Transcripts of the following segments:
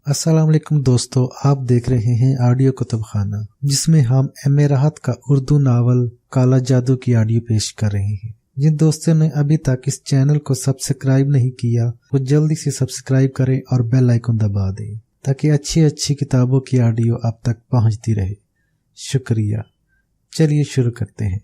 अस्सलाम वालेकुम दोस्तों, आप देख रहे हैं ऑडियो कुतुब खाना, जिसमें हम एम.ए. राहत का उर्दू नावल काला जादू की ऑडियो पेश कर रहे हैं। जिन दोस्तों ने अभी तक इस चैनल को सब्सक्राइब नहीं किया वो जल्दी से सब्सक्राइब करें और बेल आइकन दबा दें ताकि अच्छी अच्छी किताबों की ऑडियो आप तक पहुंचती रहे। शुक्रिया। चलिए शुरू करते हैं।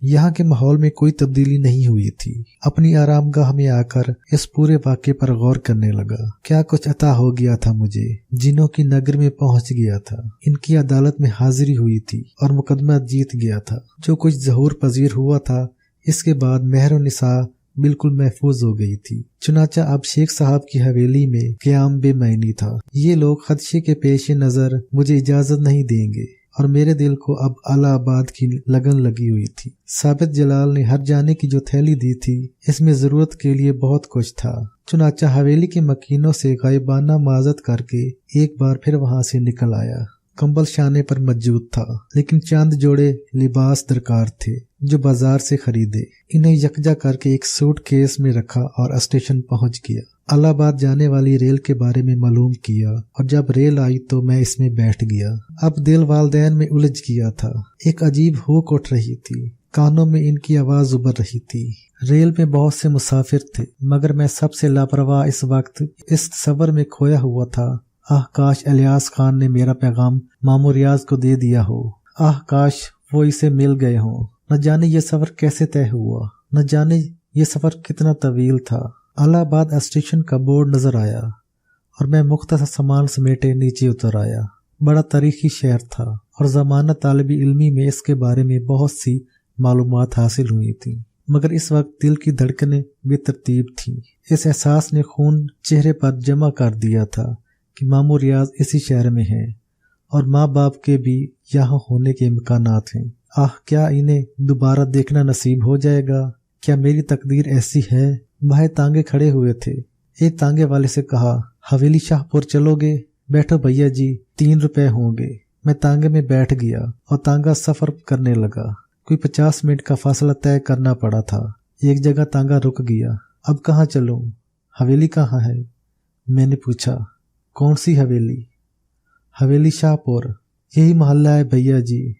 यहाँ के माहौल में कोई तब्दीली नहीं हुई थी। अपनी आरामगाह में आकर इस पूरे वाक़े पर गौर करने लगा। क्या कुछ अता हो गया था मुझे। जिन्हों की नगर में पहुंच गया था, इनकी अदालत में हाजिरी हुई थी और मुकदमा जीत गया था। जो कुछ ज़हूर पजीर हुआ था, इसके बाद महर निसा बिल्कुल महफूज हो गई थी। चुनाचा अब शेख साहब की हवेली में क़याम बेमैनी था। ये लोग खदशे के पेश नज़र मुझे इजाज़त नहीं देंगे और मेरे दिल को अब अलाहाबाद की लगन लगी हुई थी। साबित जलाल ने हर जाने की जो थैली दी थी, इसमें जरूरत के लिए बहुत कुछ था। चुनाचा हवेली के मकीनों से गायबाना माजत करके एक बार फिर वहां से निकल आया। कंबल शाने पर मौजूद था, लेकिन चंद जोड़े लिबास दरकार थे जो बाजार से खरीदे। इन्हें यकजा करके एक सूट केस में रखा और स्टेशन पहुंच गया। इलाहाबाद जाने वाली रेल के बारे में मालूम किया और जब रेल आई तो मैं इसमें बैठ गया। अब दिल वालदैन में उलझ गया था। एक अजीब हुक उठ रही थी, कानों में इनकी आवाज उभर रही थी। रेल में बहुत से मुसाफिर थे, मगर मैं सबसे लापरवाह इस वक्त इस सफर में खोया हुआ था। आह काश इलियास खान ने मेरा पैगाम मामू रियाज को दे दिया हो। आह काश वो इसे मिल गए हों। न जाने ये सफर कैसे तय हुआ, न जाने ये सफर कितना तवील था। इलाहाबाद स्टेशन का बोर्ड नजर आया और मैं मुख्तसर सामान समेटे नीचे उतर आया। बड़ा तारीखी शहर था और ज़माना तालिबी इल्मी में इसके बारे में बहुत सी मालूमात हासिल हुई थी, मगर इस वक्त दिल की धड़कनें बेतरतीब थीं। इस एहसास ने खून चेहरे पर जमा कर दिया था कि मामू रियाज इसी शहर में है और माँ बाप के भी यहाँ होने के इम्कानात हैं। आह, क्या इन्हें दोबारा देखना नसीब हो जाएगा? क्या मेरी तकदीर ऐसी है? भाई तांगे खड़े हुए थे। एक तांगे वाले से कहा, हवेली शाहपुर चलोगे? बैठो भैया जी, 3 रुपए होंगे। मैं तांगे में बैठ गया और तांगा सफर करने लगा। कोई 50 मिनट का फासला तय करना पड़ा था। एक जगह तांगा रुक गया। अब कहाँ चलूं? हवेली कहाँ है? मैंने पूछा। कौन सी हवेली? हवेली शाहपुर, यही मोहल्ला है भैया जी।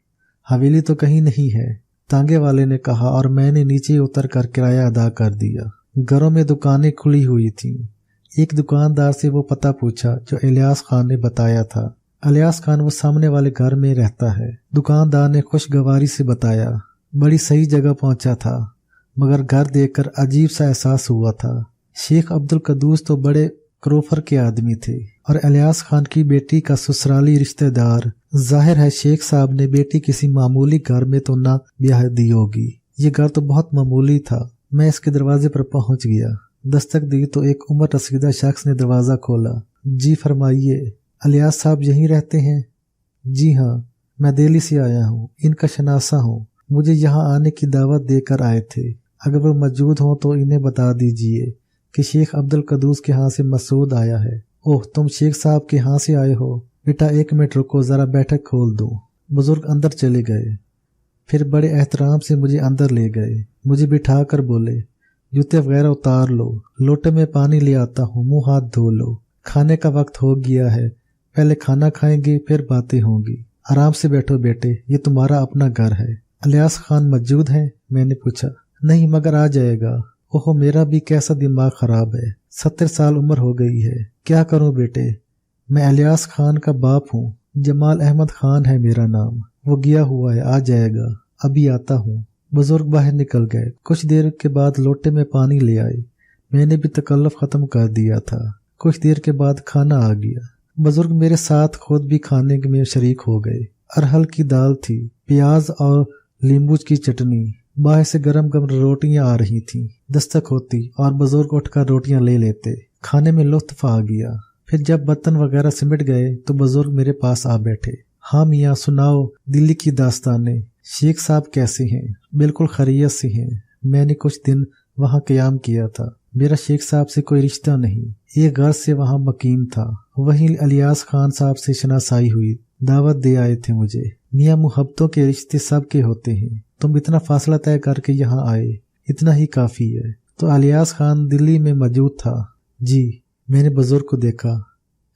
हवेली तो कहीं नहीं है, तांगे वाले ने कहा और मैंने नीचे उतर कर किराया अदा कर दिया। घरों में दुकानें खुली हुई थीं। एक दुकानदार से वो पता पूछा जो इलियास खान ने बताया था। इलियास खान वो सामने वाले घर में रहता है। दुकानदार ने खुशगवारी से बताया। बड़ी सही जगह पहुंचा था, मगर घर देखकर अजीब सा एहसास हुआ था। शेख अब्दुल कदूस तो बड़े क्रोफर के आदमी थे और इलियास खान की बेटी का ससुराली रिश्तेदार। जाहिर है शेख साहब ने बेटी किसी मामूली घर में तो ना ब्याह दी होगी। ये घर तो बहुत मामूली था। मैं इसके दरवाजे पर पहुंच गया। दस्तक दी तो एक उम्र रसीदा शख्स ने दरवाजा खोला। जी फरमाइए, इलियास साहब यहीं रहते हैं? जी हाँ, मैं दिल्ली से आया हूँ, इनका शनासा हूँ। मुझे यहाँ आने की दावत देकर आए थे। अगर वो मौजूद हों तो इन्हें बता दीजिए कि शेख अब्दुल कदूस के यहाँ से मसूद आया है। ओह, तुम शेख साहब के यहाँ से आए हो? बेटा 1 मिनट रुको, जरा बैठक खोल दूं। बुजुर्ग अंदर चले गए, फिर बड़े एहतराम से मुझे अंदर ले गए। मुझे बिठा कर बोले, जूते वगैरह उतार लो, लोटे में पानी ले आता हूँ, मुंह हाथ धो लो। खाने का वक्त हो गया है, पहले खाना खाएंगे फिर बातें होंगी। आराम से बैठो बेटे, ये तुम्हारा अपना घर है। इलियास खान मौजूद है? मैंने पूछा। नहीं, मगर आ जाएगा। ओहो, मेरा भी कैसा दिमाग खराब है। 70 साल उम्र हो गई है। क्या करूं बेटे? मैं इलियास खान का बाप हूँ। जमाल अहमद खान है मेरा नाम। वो गया हुआ है, आ जाएगा। अभी आता हूँ। बुजुर्ग बाहर निकल गए। कुछ देर के बाद लोटे में पानी ले आए। मैंने भी तकल्लुफ खत्म कर दिया था। कुछ देर के बाद खाना आ गया। बुजुर्ग मेरे साथ खुद भी खाने में शरीक हो गए। अरहल की दाल थी, प्याज और नींबू की चटनी। बाहर से गरम गरम रोटियां आ रही थीं। दस्तक होती और बुजुर्ग उठकर रोटियां ले लेते। खाने में लुत्फ आ गया। फिर जब बर्तन वगैरह सिमट गए तो बुजुर्ग मेरे पास आ बैठे। हाँ मियाँ, सुनाओ दिल्ली की दास्तानें। शेख साहब कैसे हैं? बिल्कुल खैरियत से हैं। मैंने कुछ दिन वहाँ क़याम किया था। मेरा शेख साहब से कोई रिश्ता नहीं। एक घर से वहाँ मकीम था। वहीं इलियास खान साहब से शनासाई हुई। दावत दे आए थे मुझे। मियाँ, मुहब्बतों के रिश्ते सब के होते हैं। तुम इतना फासला तय करके यहाँ आए, इतना ही काफी है। तो इलियास खान दिल्ली में मौजूद था? जी। मैंने बुजुर्ग को देखा।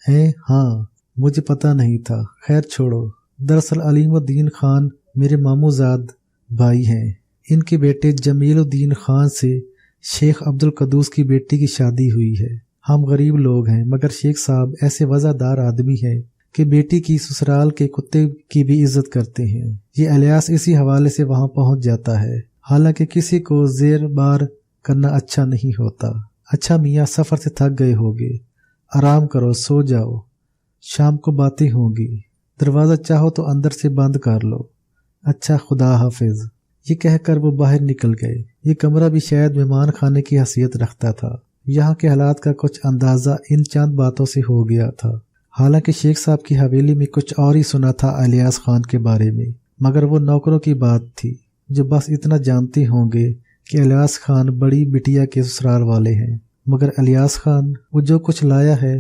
हैं? हाँ, मुझे पता नहीं था। खैर छोड़ो। दरअसल अलीमुद्दीन खान मेरे मामूजाद भाई हैं। इनके बेटे जमीलुद्दीन खान से शेख अब्दुल कदूस की बेटी की शादी हुई है। हम गरीब लोग हैं, मगर शेख साहब ऐसे वज़ादार आदमी हैं कि बेटी की ससुराल के कुत्ते की भी इज्जत करते हैं। ये इलियास इसी हवाले से वहां पहुंच जाता है। हालांकि किसी को जेर बार करना अच्छा नहीं होता। अच्छा मियाँ, सफर से थक गए होगे, आराम करो, सो जाओ, शाम को बातें होंगी। दरवाजा चाहो तो अंदर से बंद कर लो। अच्छा, खुदा हाफिज। ये कहकर वो बाहर निकल गए। ये कमरा भी शायद मेहमान खाने की हैसियत रखता था। यहाँ के हालात का कुछ अंदाजा इन चंद बातों से हो गया था। हालांकि शेख साहब की हवेली में कुछ और ही सुना था इलियास खान के बारे में, मगर वो नौकरों की बात थी जो बस इतना जानते होंगे कि इलियास खान बड़ी बिटिया के ससुराल वाले हैं। मगर इलियास खान वो जो कुछ लाया है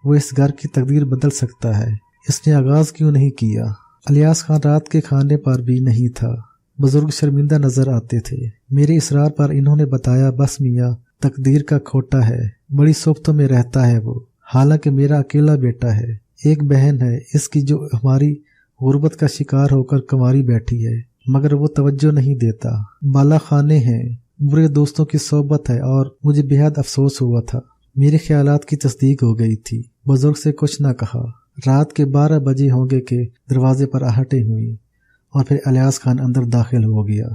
वो इस घर की तकदीर बदल सकता है। इसने आगाज क्यों नहीं किया? इलियास खान रात के खाने पर भी नहीं था। बुजुर्ग शर्मिंदा नजर आते थे। मेरे इसरार पर इन्होंने बताया, बस मियाँ, तकदीर का खोटा है, बड़ी सोबतों में रहता है वो। हालांकि मेरा अकेला बेटा है, एक बहन है इसकी जो हमारी गुर्बत का शिकार होकर कुंवारी बैठी है, मगर वो तवज्जो नहीं देता। बाला खाने हैं, बुरे दोस्तों की सोबत है और मुझे बेहद अफसोस हुआ था। मेरे ख्यालात की तस्दीक हो गई थी। बुजुर्ग से कुछ न कहा। रात के 12 बजे होंगे के दरवाजे पर आहटें हुई और फिर इलियास खान अंदर दाखिल हो गया।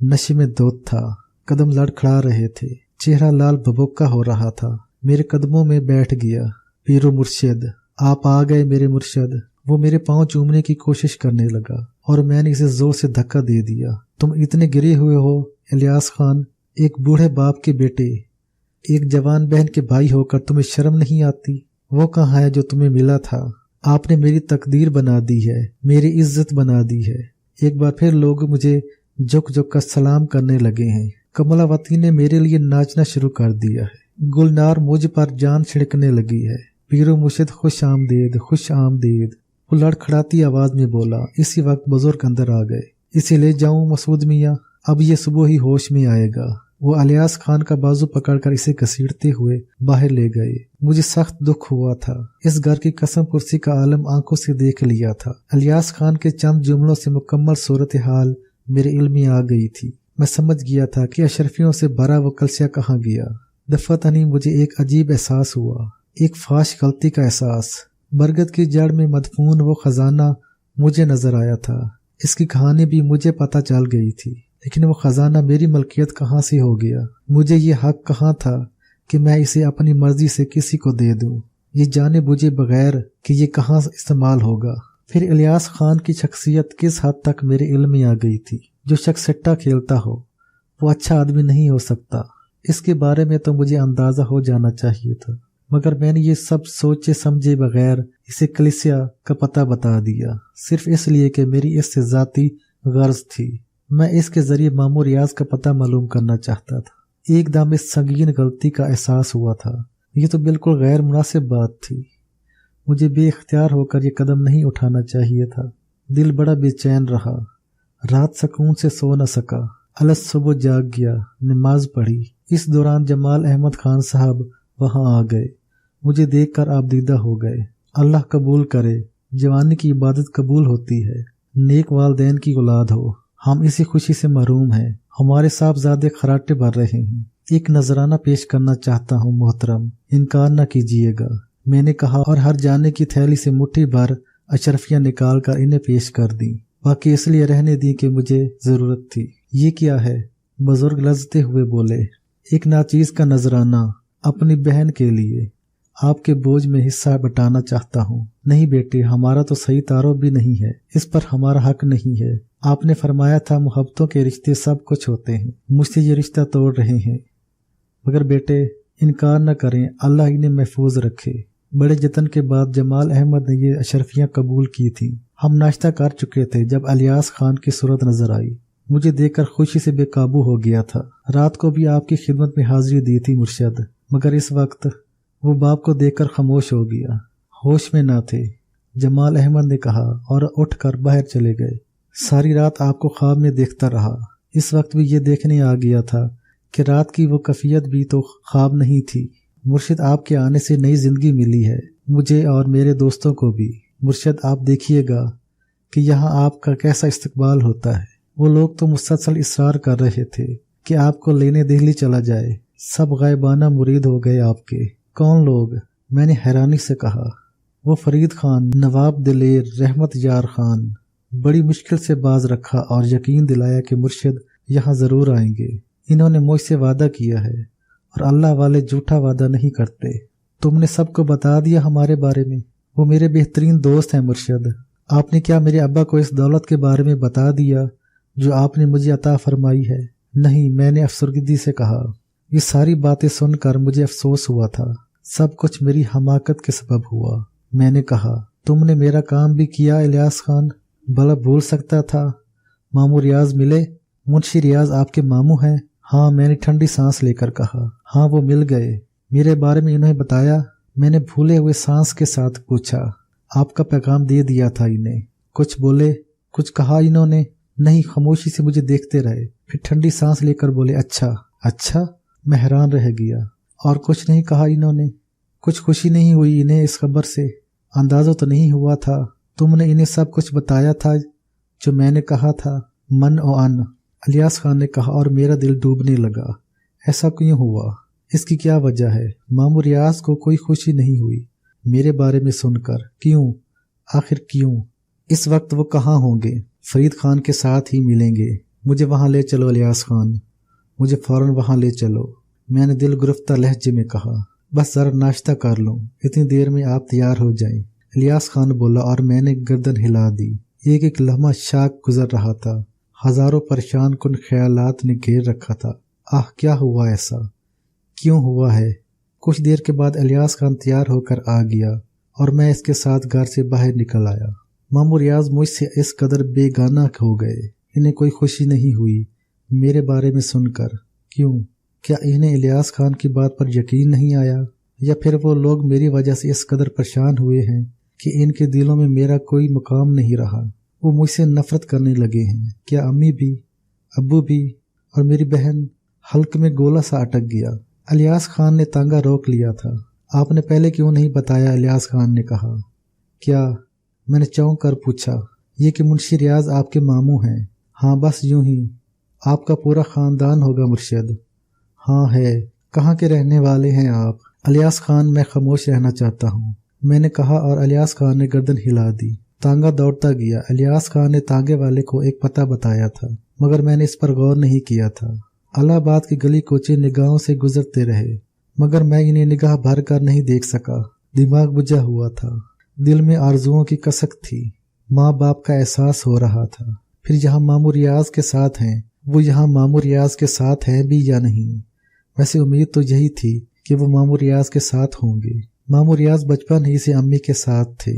नशे में दूध था, कदम लड़खड़ा रहे थे, चेहरा लाल भभुक्का हो रहा था। मेरे कदमों में बैठ गया। पीरो मुर्शिद, आप आ गए मेरे मुर्शिद। वो मेरे पांव चूमने की कोशिश करने लगा और मैंने इसे जोर से धक्का दे दिया। तुम इतने गिरे हुए हो इलियास खान, एक बूढ़े बाप के बेटे, एक जवान बहन के भाई होकर तुम्हें शर्म नहीं आती? वो कहाँ है जो तुम्हें मिला था? आपने मेरी तकदीर बना दी है, मेरी इज्जत बना दी है। एक बार फिर लोग मुझे झुक झुक कर सलाम करने लगे हैं। कमलावती ने मेरे लिए नाचना शुरू कर दिया है। गुलनार मुझ पर जान छिड़कने लगी है। पीरो मुर्शिद, खुश आमदीद, खुश आमदीद, वो लड़खड़ाती आवाज में बोला। इसी वक्त बुजुर्ग अंदर आ गए। इसे ले जाऊं मसूद मियाँ, अब ये सुबह ही होश में आएगा। वो इलियास खान का बाजू पकड़कर इसे घसीटते हुए बाहर ले गए। मुझे सख्त दुख हुआ था। इस घर की कसम कुर्सी का आलम आंखों से देख लिया था। इलियास खान के चंद जुमलों से मुकम्मल सूरत हाल मेरे इल्म में आ गई थी। मैं समझ गया था कि अशरफियों से भरा वो कलसिया कहाँ गया। दफातनी मुझे एक अजीब एहसास हुआ, एक फाश गलती का एहसास। बरगद की जड़ में मदफून वो खजाना मुझे नजर आया था। इसकी कहानी भी मुझे पता चल गई थी, लेकिन वो खजाना मेरी मलकियत कहाँ से हो गया? मुझे ये हक कहाँ था कि मैं इसे अपनी मर्जी से किसी को दे दूं, ये जाने बुझे बगैर कि ये कहाँ इस्तेमाल होगा। फिर इलियास खान की शख्सियत किस हद तक मेरे इल्म में आ गई थी। जो शख्स सट्टा खेलता हो वो अच्छा आदमी नहीं हो सकता। इसके बारे में तो मुझे अंदाजा हो जाना चाहिए था, मगर मैंने ये सब सोचे समझे बगैर इसे कलिसिया का पता बता दिया, सिर्फ इसलिए कि मेरी इससे जाती गर्ज थी। मैं इसके जरिए मामू रियाज का पता मालूम करना चाहता था। एकदम इस संगीन गलती का एहसास हुआ था। ये तो बिल्कुल गैर मुनासिब बात थी। मुझे बेख्तियार होकर ये कदम नहीं उठाना चाहिए था। दिल बड़ा बेचैन रहा। रात सुकून से सो न सका। अलस सुबह जाग गया, नमाज पढ़ी। इस दौरान जमाल अहमद खान साहब वहां आ गए। मुझे देखकर आबदीदा हो गए। अल्लाह कबूल करे, जवानी की इबादत कबूल होती है। नेक वालदैन की औलाद हो। हम इसी खुशी से महरूम हैं। हमारे साहबजादे खराटे भर रहे हैं। एक नजराना पेश करना चाहता हूँ मोहतरम, इनकार न कीजिएगा, मैंने कहा और हर जाने की थैली से मुट्ठी भर अशरफियाँ निकाल कर इन्हें पेश कर दी। बाकी इसलिए रहने दी कि मुझे जरूरत थी। ये क्या है? बुजुर्ग लजते हुए बोले। एक नाचीज का नजराना अपनी बहन के लिए। आपके बोझ में हिस्सा बटाना चाहता हूँ। नहीं बेटे, हमारा तो सही तारुफ भी नहीं है, इस पर हमारा हक नहीं है। आपने फरमाया था मोहब्बतों के रिश्ते सब कुछ होते हैं। मुझसे ये रिश्ता तोड़ रहे हैं। मगर बेटे, इनकार न करें, अल्लाह इन्हें महफूज रखे। बड़े जतन के बाद जमाल अहमद ने ये अशरफियाँ कबूल की थी। हम नाश्ता कर चुके थे जब इलियास खान की सूरत नजर आई। मुझे देखकर खुशी से बेकाबू हो गया था। रात को भी आपकी खिदमत में हाजिरी दी थी मुर्शद, मगर इस वक्त वो बाप को देखकर खामोश हो गया। होश में ना थे, जमाल अहमद ने कहा और उठकर बाहर चले गए। सारी रात आपको ख्वाब में देखता रहा। इस वक्त भी ये देखने आ गया था कि रात की वो कफियत भी तो ख्वाब नहीं थी। मुर्शिद, आपके आने से नई जिंदगी मिली है। मुझे और मेरे दोस्तों को भी। मुर्शद, आप देखिएगा कि यहाँ आपका कैसा इस्तकबाल होता है। वो लोग तो मुसलसल इसरार कर रहे थे कि आपको लेने दिल्ली चला जाए। सब गायबाना मुरीद हो गए आपके। कौन लोग? मैंने हैरानी से कहा। वो फरीद खान, नवाब दिलेर, रहमत यार खान। बड़ी मुश्किल से बाज रखा और यकीन दिलाया कि मुर्शिद यहाँ ज़रूर आएंगे। इन्होंने मुझसे वादा किया है और अल्लाह वाले झूठा वादा नहीं करते। तुमने सबको बता दिया हमारे बारे में? वो मेरे बेहतरीन दोस्त हैं मुर्शिद। आपने क्या मेरे अब्बा को इस दौलत के बारे में बता दिया जो आपने मुझे अता फरमाई है? नहीं, मैंने अफसरदगी से कहा। ये सारी बातें सुनकर मुझे अफसोस हुआ था। सब कुछ मेरी हमाकत के सबब हुआ। मैंने कहा, तुमने मेरा काम भी किया इलियास खान। भला भूल सकता था? मामू रियाज मिले? मुंशी रियाज आपके मामू हैं? हाँ, मैंने ठंडी सांस लेकर कहा। हाँ, वो मिल गए। मेरे बारे में इन्हें बताया? मैंने भूले हुए सांस के साथ पूछा। आपका पैगाम दे दिया था इन्हें। कुछ बोले? कुछ कहा इन्होंने? नहीं, खामोशी से मुझे देखते रहे। फिर ठंडी सांस लेकर बोले, अच्छा अच्छा। मैं हैरान रह गया। और कुछ नहीं कहा इन्होंने? कुछ खुशी नहीं हुई इन्हें इस खबर से? अंदाजा तो नहीं हुआ था? तुमने इन्हें सब कुछ बताया था जो मैंने कहा था? मन और अन, इलियास खान ने कहा और मेरा दिल डूबने लगा। ऐसा क्यों हुआ? इसकी क्या वजह है? मामू रियाज को कोई खुशी नहीं हुई मेरे बारे में सुनकर? क्यों? आखिर क्यों? इस वक्त वो कहाँ होंगे? फरीद खान के साथ ही मिलेंगे। मुझे वहाँ ले चलो इलियास खान, मुझे फौरन वहाँ ले चलो। मैंने दिल गिरफ्तार लहजे में कहा। बस जरा नाश्ता कर लूं, इतनी देर में आप तैयार हो जाएं। इलियास खान बोला और मैंने गर्दन हिला दी। एक एक लम्हा शाक गुजर रहा था। हजारों परेशान कुन ख्यालात ने घेर रखा था। आह, क्या हुआ? ऐसा क्यों हुआ है? कुछ देर के बाद इलियास खान तैयार होकर आ गया और मैं इसके साथ घर से बाहर निकल आया। मामू रियाज मुझसे इस कदर बेगाना हो गए। इन्हें कोई खुशी नहीं हुई मेरे बारे में सुनकर। क्यों? क्या इन्हें इलियास खान की बात पर यकीन नहीं आया? या फिर वो लोग मेरी वजह से इस कदर परेशान हुए हैं कि इनके दिलों में मेरा कोई मुकाम नहीं रहा? वो मुझसे नफरत करने लगे हैं? क्या अम्मी भी, अब्बू भी और मेरी बहन? हल्क में गोला सा अटक गया। इलियास खान ने तांगा रोक लिया था। आपने पहले क्यों नहीं बताया? इलियास खान ने कहा। क्या? मैंने चौंक कर पूछा। ये कि मुंशी रियाज आपके मामू हैं? हाँ, बस यूं ही। आपका पूरा खानदान होगा मुर्शिद? हाँ है। कहाँ के रहने वाले हैं आप? इलियास खान, मैं खामोश रहना चाहता हूँ, मैंने कहा और इलियास खान ने गर्दन हिला दी। तांगा दौड़ता गया। इलियास खान ने तांगे वाले को एक पता बताया था मगर मैंने इस पर गौर नहीं किया था। इलाहाबाद की गली कोचे निगाहों से गुजरते रहे मगर मैं इन्हें निगाह भर कर नहीं देख सका। दिमाग बुझा हुआ था। दिल में आरजुओं की कसक थी। माँ बाप का एहसास हो रहा था। फिर यहाँ मामू रियाज के साथ हैं। वो यहाँ मामू रियाज के साथ हैं भी या नहीं? वैसे उम्मीद तो यही थी कि वो मामू रियाज के साथ होंगे। मामू रियाज बचपन ही से अम्मी के साथ थे।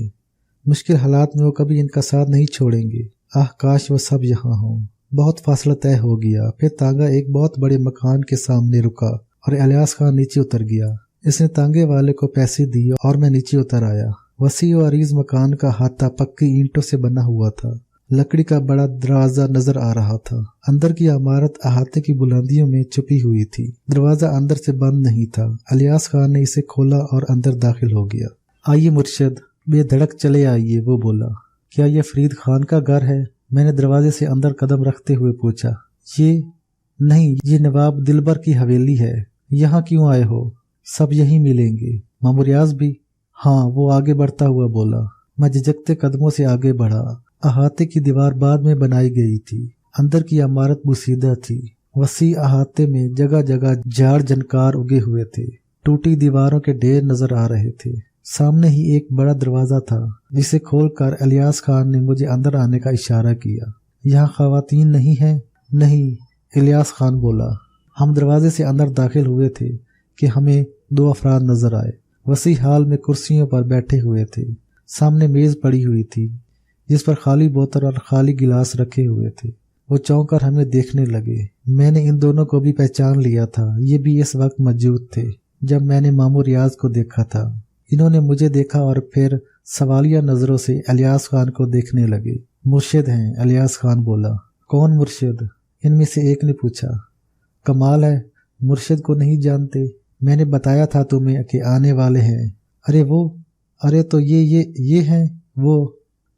मुश्किल हालात में वो कभी इनका साथ नहीं छोड़ेंगे। आह, काश वो सब यहाँ हों। बहुत फासला तय हो गया। फिर तांगा एक बहुत बड़े मकान के सामने रुका और इलियास खान नीचे उतर गया। इसने तांगे वाले को पैसे दिए और मैं नीचे उतर आया। वसी और अरीज मकान का हाथा पक्की ईंटों से बना हुआ था। लकड़ी का बड़ा दरवाजा नजर आ रहा था। अंदर की इमारत अहाते की बुलंदियों में छुपी हुई थी। दरवाजा अंदर से बंद नहीं था। इलियास खान ने इसे खोला और अंदर दाखिल हो गया। आइए मुर्शिद, बेधड़क चले आइए, वो बोला। क्या यह फरीद खान का घर है? मैंने दरवाजे से अंदर कदम रखते हुए पूछा। ये नहीं, ये नवाब दिलबर की हवेली है। यहाँ क्यों आए हो? सब यहीं मिलेंगे। मामू रियाज भी? हाँ, वो आगे बढ़ता हुआ बोला। मैं झिझकते कदमों से आगे बढ़ा। अहाते की दीवार बाद में बनाई गई थी। अंदर की इमारत बुसीदा थी। वसी अहाते में जगह जगह झाड़ जनकार उगे हुए थे। टूटी दीवारों के ढेर नजर आ रहे थे। सामने ही एक बड़ा दरवाजा था जिसे खोलकर इलियास खान ने मुझे अंदर आने का इशारा किया। यहाँ खवातीन नहीं है? नहीं, इलियास खान बोला। हम दरवाजे से अंदर दाखिल हुए थे कि हमें दो अफराद नजर आए। वसी हाल में कुर्सियों पर बैठे हुए थे। सामने मेज पड़ी हुई थी जिस पर खाली बोतल और खाली गिलास रखे हुए थे। वो चौंक कर हमें देखने लगे। मैंने इन दोनों को भी पहचान लिया था। ये भी इस वक्त मौजूद थे जब मैंने मामू रियाज को देखा था। इन्होंने मुझे देखा और फिर सवालिया नजरों से इलियास खान को देखने लगे। मुर्शिद हैं, इलियास खान बोला। कौन मुर्शिद? इनमें से एक ने पूछा। कमाल है, मुर्शिद को नहीं जानते? मैंने बताया था तुम्हें कि आने वाले हैं। अरे वो, अरे तो ये हैं वो,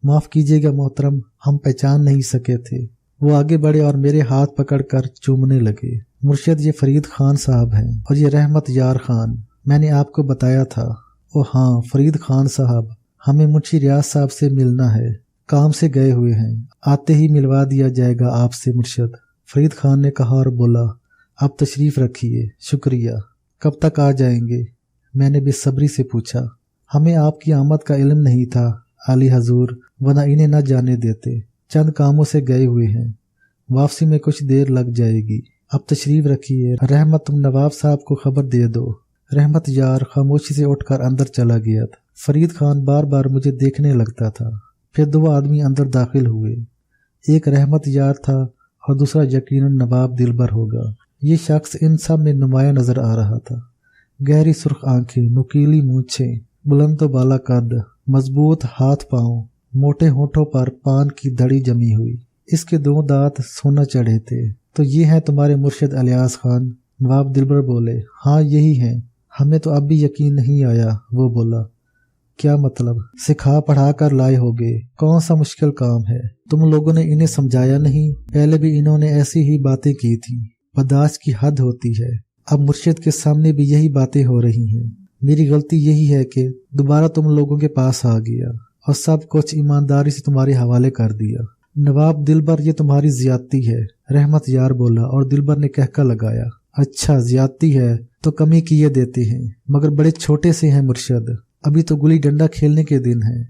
माफ कीजिएगा मोहतरम, हम पहचान नहीं सके थे। वो आगे बढ़े और मेरे हाथ पकड़कर चूमने लगे। मुर्शिद, ये फरीद खान साहब हैं और ये रहमत यार खान, मैंने आपको बताया था। ओ हाँ फरीद खान साहब, हमें मुंशी रियाज साहब से मिलना है, काम से गए हुए हैं, आते ही मिलवा दिया जाएगा आपसे मुर्शिद। फरीद खान ने कहा और बोला, आप तशरीफ रखिए, शुक्रिया। कब तक आ जाएंगे? मैंने बेसब्री से पूछा। हमें आपकी आमद का इल्म नहीं था आली हजूर, वरना इन्हें न जाने देते। चंद कामों से गए हुए हैं, वापसी में कुछ देर लग जाएगी। अब तशरीफ रखिए। रहमत, तुम नवाब साहब को खबर दे दो। रहमत यार खामोशी से उठकर अंदर चला गया था। फरीद खान बार बार मुझे देखने लगता था। फिर दो आदमी अंदर दाखिल हुए। एक रहमत यार था और दूसरा यकीनन नवाब दिलबर होगा। ये शख्स इन सब में नुमाया नजर आ रहा था। गहरी सुर्ख आंखें, नुकीली मूंछें, बुलंद तो बाला कद, मजबूत हाथ पांव, मोटे होठों पर पान की धड़ी जमी हुई। इसके दो दांत सोना चढ़े थे। तो ये हैं तुम्हारे मुर्शिद इलियास खान? नवाब दिलबर बोले। हाँ यही हैं। हमें तो अब भी यकीन नहीं आया। वो बोला, क्या मतलब? सिखा पढ़ा कर लाए होगे, कौन सा मुश्किल काम है? तुम लोगों ने इन्हें समझाया नहीं? पहले भी इन्होंने ऐसी ही बातें की थी। बर्दाश्त की हद होती है। अब मुर्शिद के सामने भी यही बातें हो रही हैं। मेरी गलती यही है कि दोबारा तुम लोगों के पास आ गया और सब कुछ ईमानदारी से तुम्हारे हवाले कर दिया। नवाब दिलबर, ये तुम्हारी ज्यादती है। रहमत यार बोला और दिलबर ने कहका लगाया, अच्छा ज्यादती है तो कमी किए देते हैं, मगर बड़े छोटे से हैं मुर्शिद, अभी तो गुली डंडा खेलने के दिन है।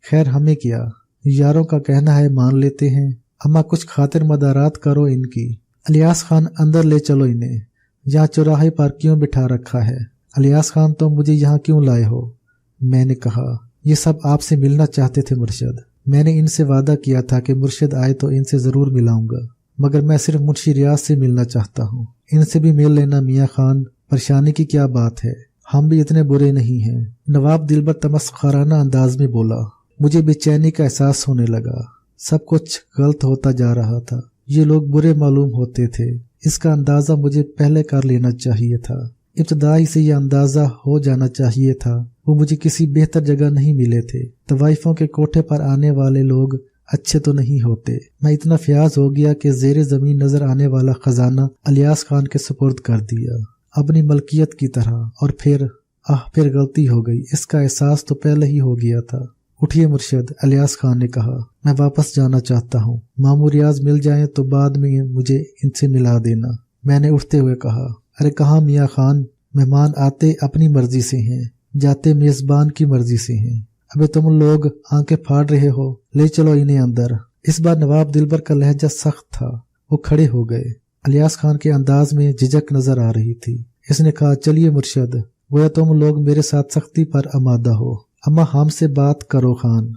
खैर हमें क्या, यारों का कहना है मान लेते हैं। अम्मा कुछ खातिर मदारात करो इनकी। इलियास खान, अंदर ले चलो इन्हें। यहाँ चौराहे पर क्यों बिठा रखा है? इलियास खान, तो मुझे यहाँ क्यों लाए हो? मैंने कहा, ये सब आपसे मिलना चाहते थे मुर्शिद। मैंने इनसे वादा किया था कि मुर्शिद आए तो इनसे जरूर मिलाऊंगा, मगर मैं सिर्फ मुंशी रियाज से मिलना चाहता हूँ। इनसे भी मिल लेना मियाँ खान, परेशानी की क्या बात है, हम भी इतने बुरे नहीं हैं। नवाब दिलबर तमस्खराना अंदाज में बोला। मुझे बेचैनी का एहसास होने लगा। सब कुछ गलत होता जा रहा था। ये लोग बुरे मालूम होते थे। इसका अंदाजा मुझे पहले कर लेना चाहिए था। इब्तदाई से यह अंदाजा हो जाना चाहिए था। वो मुझे किसी बेहतर जगह नहीं मिले थे। तवाइफों के कोठे पर आने वाले लोग अच्छे तो नहीं होते। मैं इतना फ्याज हो गया कि जेरे जमीन नजर आने वाला खजाना इलियास खान के सुपुर्द कर दिया, अपनी मलकियत की तरह। और फिर गलती हो गई। इसका एहसास तो पहले ही हो गया था। उठिए मुर्शिद, इलियास खान ने कहा, मैं वापस जाना चाहता हूँ। मामू रियाज मिल जाएं तो बाद में मुझे इनसे मिला देना। मैंने उठते हुए कहा, अरे कहाँ मियाँ खान, मेहमान आते अपनी मर्जी से हैं, जाते मेजबान की मर्जी से हैं। अबे तुम लोग आंखें फाड़ रहे हो, ले चलो इन्हें अंदर। इस बार नवाब दिलबर का लहजा सख्त था। वो खड़े हो गए। इलियास खान के अंदाज में झिझक नजर आ रही थी। इसने कहा, चलिए मुर्शिद, गोया तुम लोग मेरे साथ सख्ती पर आमादा हो। अम्मा हमसे बात करो खान,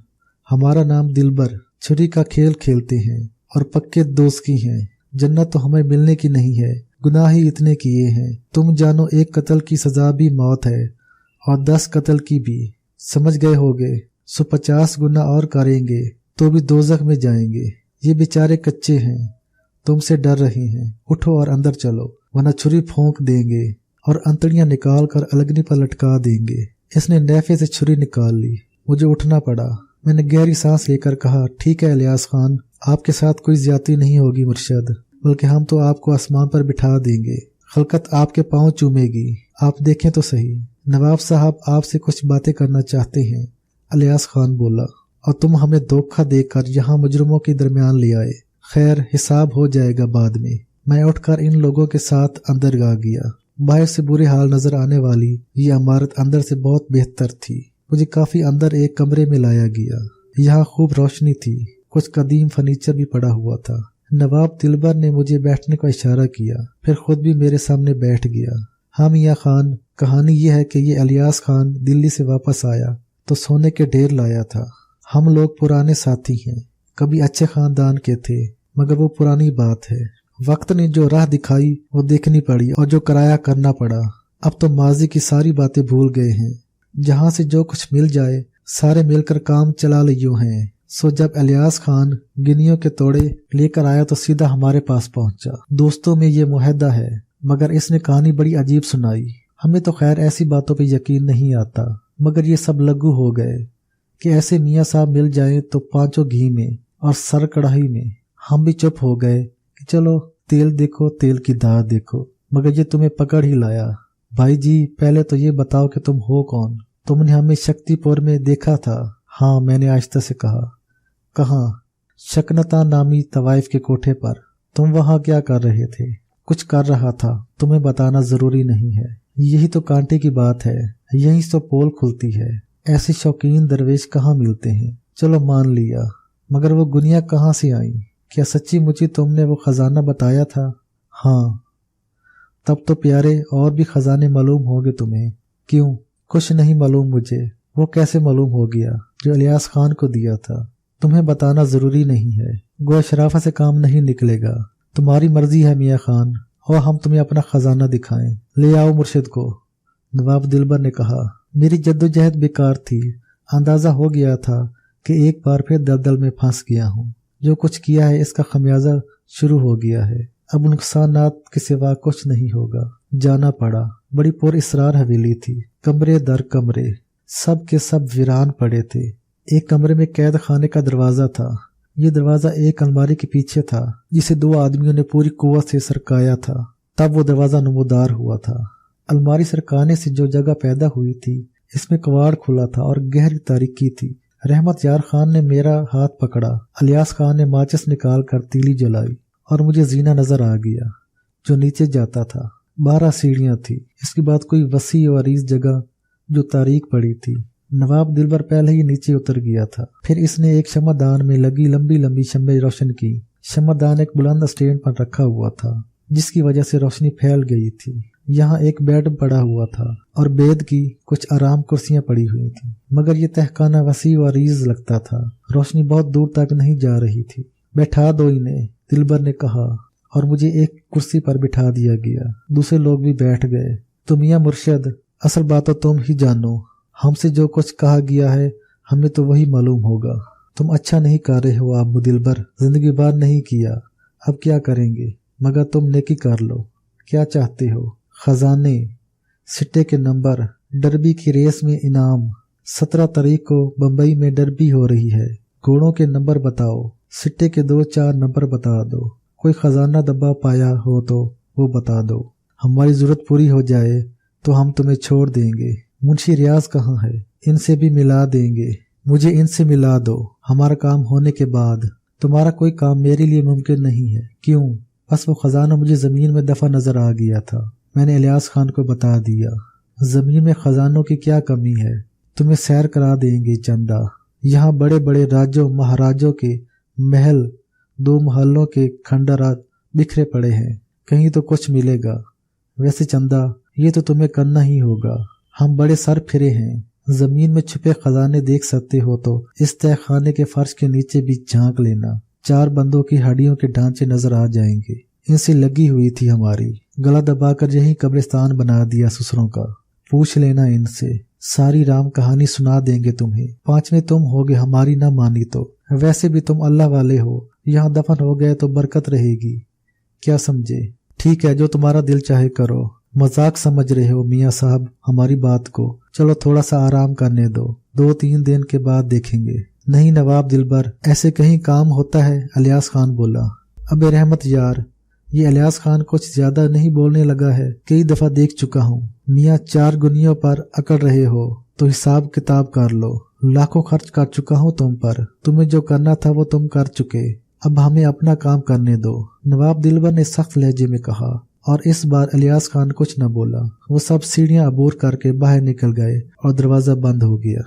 हमारा नाम दिलबर, छुरी का खेल खेलते हैं और पक्के दोस्त की हैं। जन्नत तो हमें मिलने की नहीं है, गुनाह ही इतने किए हैं। तुम जानो एक कत्ल की सजा भी मौत है और 10 कत्ल की भी, समझ गए होगे। सो 50 गुना और करेंगे तो भी दोजख में जाएंगे। ये बेचारे कच्चे हैं, तुमसे डर रहे हैं। उठो और अंदर चलो, वरना छुरी फोंक देंगे और अंतड़ियां निकाल कर अलगनी पर लटका देंगे। इसने नेफे से छुरी निकाल ली। मुझे उठना पड़ा। मैंने गहरी सांस लेकर कहा, ठीक है इलियास खान, आपके साथ कोई ज्यादती नहीं होगी मुर्शिद, बल्कि हम तो आपको आसमान पर बिठा देंगे। खलकत आपके पांव चूमेगी। आप देखें तो सही, नवाब साहब आपसे कुछ बातें करना चाहते हैं। इलियास खान बोला, और तुम हमें धोखा देकर यहाँ मुजरिमों के दरमियान ले आए। खैर हिसाब हो जाएगा बाद में। मैं उठकर इन लोगों के साथ अंदर आ गया। बाहर से बुरे हाल नजर आने वाली ये इमारत अंदर से बहुत बेहतर थी। मुझे काफी अंदर एक कमरे में लाया गया। यहाँ खूब रोशनी थी। कुछ कदीम फर्नीचर भी पड़ा हुआ था। नवाब दिलबर ने मुझे बैठने का इशारा किया, फिर खुद भी मेरे सामने बैठ गया। हाँ मियाँ खान, कहानी यह है कि ये इलियास खान दिल्ली से वापस आया तो सोने के ढेर लाया था। हम लोग पुराने साथी हैं, कभी अच्छे खानदान के थे, मगर वो पुरानी बात है। वक्त ने जो राह दिखाई वो देखनी पड़ी और जो कराया करना पड़ा। अब तो माजी की सारी बातें भूल गए हैं। जहाँ से जो कुछ मिल जाए सारे मिलकर काम चला लियो हैं। सो जब इलियास खान गिनियों के तोड़े लेकर आया तो सीधा हमारे पास पहुंचा। दोस्तों में ये मुहद्दा है, मगर इसने कहानी बड़ी अजीब सुनाई। हमें तो खैर ऐसी बातों पे यकीन नहीं आता। मगर ये सब लागू हो गए कि ऐसे मियाँ साहब मिल जाएं तो पांचों घी में और सर कढ़ाई में। हम भी चुप हो गए कि चलो तेल देखो, तेल की दाग देखो, मगर ये तुम्हें पकड़ ही लाया। भाई जी, पहले तो ये बताओ कि तुम हो कौन? तुमने हमें शक्तिपुर में देखा था? हाँ, मैंने आहिस्ता से कहा। कहाँ? शकनता नामी तवाइफ के कोठे पर। तुम वहाँ क्या कर रहे थे? कुछ कर रहा था, तुम्हें बताना जरूरी नहीं है। यही तो कांटे की बात है, यही तो पोल खुलती है। ऐसे शौकीन दरवेश कहाँ मिलते हैं? चलो मान लिया, मगर वो गुनिया कहाँ से आई? क्या सच्ची मुझे तुमने वो खजाना बताया था? हाँ। तब तो प्यारे और भी खजाने मालूम होंगे तुम्हें। क्यों? कुछ नहीं मालूम मुझे। वो कैसे मालूम हो गया जो इलियास खान को दिया था? तुम्हें बताना जरूरी नहीं है, गो शराफत से काम नहीं निकलेगा। तुम्हारी मर्जी है मियाँ खान, और हम तुम्हें अपना खजाना दिखाएं। ले आओ मुर्शिद को। नवाब दिलबर ने कहा। मेरी जद्दोजहद बेकार थी। अंदाजा हो गया था कि एक बार फिर दलदल में फंस गया हूँ। जो कुछ किया है इसका खमियाजा शुरू हो गया है। अब नुकसानात के सिवा कुछ नहीं होगा। जाना पड़ा। बड़ी पुर इसरार हवेली थी। कमरे दर कमरे, सब के सब वीरान पड़े थे। एक कमरे में कैद खाने का दरवाजा था। ये दरवाजा एक अलमारी के पीछे था, जिसे दो आदमियों ने पूरी कुव्वत से सरकाया था। तब वो दरवाजा नमूदार हुआ था। अलमारी सरकाने से जो जगह पैदा हुई थी, इसमें कवाड़ खुला था और गहरी तारीकी थी। रहमत यार खान ने मेरा हाथ पकड़ा। इलियास खान ने माचिस निकाल कर तीली जलाई और मुझे जीना नजर आ गया जो नीचे जाता था। 12 सीढ़ियां थी। इसके बाद कोई वसी और अरीज जगह जो तारीक पड़ी थी। नवाब दिलबर पहले ही नीचे उतर गया था। फिर इसने एक शमदान में लगी लंबी लंबी शम्में रोशन की। शमदान एक बुलंद स्टैंड पर रखा हुआ था, जिसकी वजह से रोशनी फैल गई थी। यहाँ एक बेड पड़ा हुआ था और बेद की कुछ आराम कुर्सियां पड़ी हुई थी, मगर ये तहखाना वसी व अरीज लगता था। रोशनी बहुत दूर तक नहीं जा रही थी। बैठा दो इन्हें, दिलबर ने कहा, और मुझे एक कुर्सी पर बिठा दिया गया। दूसरे लोग भी बैठ गए। तो मियां मुर्शिद, असल बात तो तुम ही जानो। हमसे जो कुछ कहा गया है हमें तो वही मालूम होगा। तुम अच्छा नहीं कर रहे हो अबू दिलबर, जिंदगी भर नहीं किया, अब क्या करेंगे? मगर तुम नेकी कर लो। क्या चाहते हो? खजाने, सिट्टे के नंबर, डरबी की रेस में इनाम। 17 तारीख को बम्बई में डरबी हो रही है। घोड़ों के नंबर बताओ। सिट्टे के 2-4 नंबर बता दो। कोई खजाना दबा पाया हो तो वो बता दो। हमारी जरूरत पूरी हो जाए तो हम तुम्हें छोड़ देंगे। मुंशी रियाज कहाँ है? इनसे भी मिला देंगे। मुझे इनसे मिला दो। हमारा काम होने के बाद तुम्हारा कोई काम मेरे लिए मुमकिन नहीं है। क्यों? बस वो खजाना मुझे जमीन में दफा नजर आ गया था। मैंने इलियास खान को बता दिया। जमीन में खजानों की क्या कमी है? तुम्हें सैर करा देंगे चंदा। यहाँ बड़े बड़े राजों महाराजों के महल, 2 महलों के खंडरात बिखरे पड़े हैं। कहीं तो कुछ मिलेगा। वैसे चंदा, ये तो तुम्हें करना ही होगा। हम बड़े सर फिरे हैं। जमीन में छुपे खजाने देख सकते हो तो इस तहखाने के फर्श के नीचे भी झांक लेना। 4 बंदों की हड्डियों के ढांचे नजर आ जाएंगे। इनसे लगी हुई थी हमारी। गला दबाकर यही कब्रिस्तान बना दिया ससुरों का। पूछ लेना इनसे, सारी राम कहानी सुना देंगे तुम्हें। 5वें तुम होगे हमारी ना मानी तो। वैसे भी तुम अल्लाह वाले हो, यहाँ दफन हो गए तो बरकत रहेगी। क्या समझे? ठीक है, जो तुम्हारा दिल चाहे करो। मजाक समझ रहे हो मियाँ साहब हमारी बात को? चलो थोड़ा सा आराम करने दो, 2-3 दिन के बाद देखेंगे। नहीं नवाब दिलबर, ऐसे कहीं काम होता है? इलियास खान बोला। अबे रहमत यार, ये इलियास खान कुछ ज्यादा नहीं बोलने लगा है? कई दफा देख चुका हूँ। मियाँ 4 गुनियों पर अकड़ रहे हो तो हिसाब किताब कर लो। लाखों खर्च कर चुका हूँ तुम पर। तुम्हें जो करना था वो तुम कर चुके। अब हमें अपना काम करने दो। नवाब दिलबर ने सख्त लहजे में कहा, और इस बार इलियास खान कुछ न बोला। वो सब सीढ़ियां अबूर करके बाहर निकल गए और दरवाजा बंद हो गया।